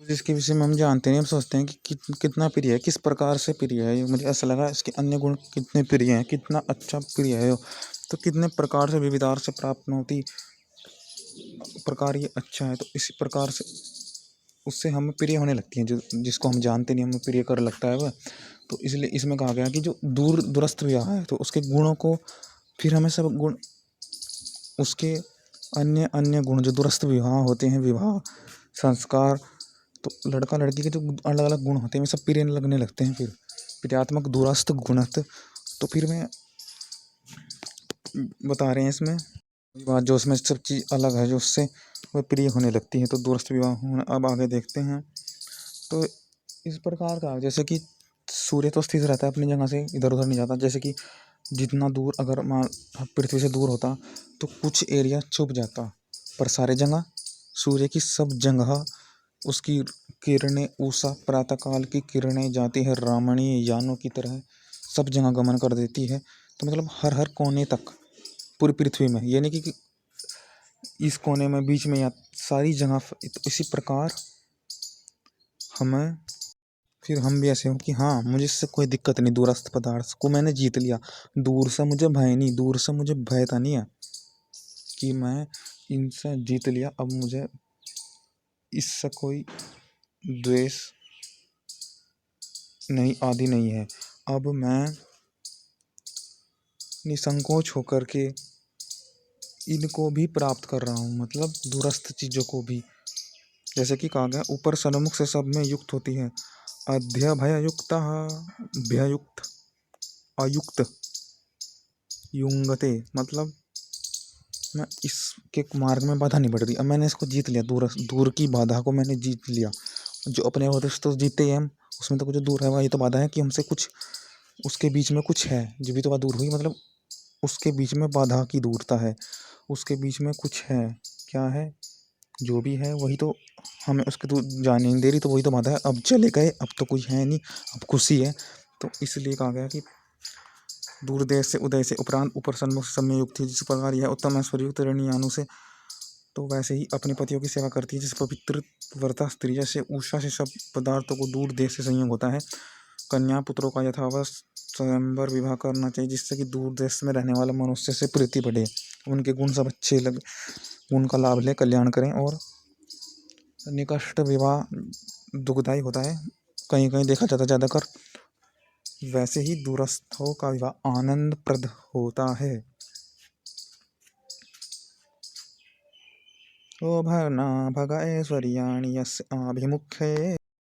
जिसके विषय में हम जानते नहीं, हम सोचते हैं कि कितना प्रिय है, किस प्रकार से प्रिय है ये। मुझे ऐसा लगा इसके अन्य गुण कितने प्रिय हैं, कितना अच्छा प्रिय है वो। तो कितने प्रकार से विविधार से प्राप्त होती प्रकार ये अच्छा है, तो इसी प्रकार से उससे हमें प्रिय होने लगती हैं। जो जिसको हम जानते नहीं हमें प्रिय कर लगता है वह। तो इसलिए इसमें कहा गया कि जो दूरस्थ विवाह है तो उसके गुणों को फिर हमें सब गुण उसके अन्य अन्य गुण जो दूरस्थ विवाह होते हैं, विवाह संस्कार, तो लड़का लड़की के जो अलग अलग गुण होते हैं वे सब प्रिय लगने लगते हैं। फिर प्रियात्मक दूरस्थ गुणत, तो फिर मैं बता रहे हैं इसमें बात जो उसमें सब चीज़ अलग है जो उससे वह प्रिय होने लगती है। तो दूरस्थ विवाह होना, अब आगे देखते हैं। तो इस प्रकार का जैसे कि सूर्य तो स्थिर रहता है अपनी जगह से, इधर उधर नहीं जाता। जैसे कि जितना दूर अगर मान पृथ्वी से दूर होता तो कुछ एरिया छुप जाता, पर सारे जगह सूर्य की सब जगह उसकी किरणें उषा प्रातःकाल की किरणें जाती है रामणीय यानों की तरह, सब जगह गमन कर देती है। तो मतलब हर हर कोने तक पूरी पृथ्वी में, ये नहीं कि इस कोने में बीच में या सारी जगह। तो इसी प्रकार हमें फिर हम भी ऐसे हो कि हाँ मुझे इससे कोई दिक्कत नहीं, दूरस्थ पदार्थ को मैंने जीत लिया। दूर से मुझे भय नहीं, दूर से मुझे भयता नहीं है कि मैं इनसे जीत लिया, अब मुझे इससे कोई द्वेष नहीं, आदि नहीं है। अब मैं निसंकोच होकर के इनको भी प्राप्त कर रहा हूँ, मतलब दूरस्थ चीज़ों को भी। जैसे कि कहा गया ऊपर सन्मुख से सब में युक्त होती है, अध्य भययुक्त भययुक्त अयुक्त युंगते, मतलब मैं इसके मार्ग में बाधा नहीं बढ़ रही। अब मैंने इसको जीत लिया, दूर की बाधा को मैंने जीत लिया। जो अपने होते तो जीते ही हम, उसमें तो कुछ दूर है, वही तो बाधा है कि हमसे कुछ उसके बीच में कुछ है, जो भी तो बात दूर हुई, मतलब उसके बीच में बाधा की दूरता है, उसके बीच में कुछ है। क्या है? जो भी है वही तो हमें उसके तो जाने नहीं दे रही, तो वही तो बाधा है। अब चले गए, अब तो कुछ है नहीं, अब खुशी है। तो इसलिए कहा गया कि दूर देश से उदय से उपरांत ऊपर सन्मुख समय युक्त थी, जिस प्रकार यह उत्तम ऐश्वर्य युक्त ऋणियानु से, तो वैसे ही अपने पतियों की सेवा करती है। जिस पवित्र व्रता स्त्री जैसे उषा से सब पदार्थों को दूर देश से संयोग होता है। कन्या पुत्रों का यथावत स्वयंवर विवाह करना चाहिए, जिससे कि दूर देश में रहने वाले मनुष्य से प्रीति बढ़े, उनके गुण सब अच्छे लगे, उनका लाभ ले, कल्याण करें। और निकष्ट विवाह दुखदायी होता है, कहीं कहीं देखा जाता ज़्यादातर। वैसे ही दूरस्थों का विवाह आनंदप्रद होता है। ओ भर्ना भग ऐश्वर्याणि यस्य आभिमुख्ये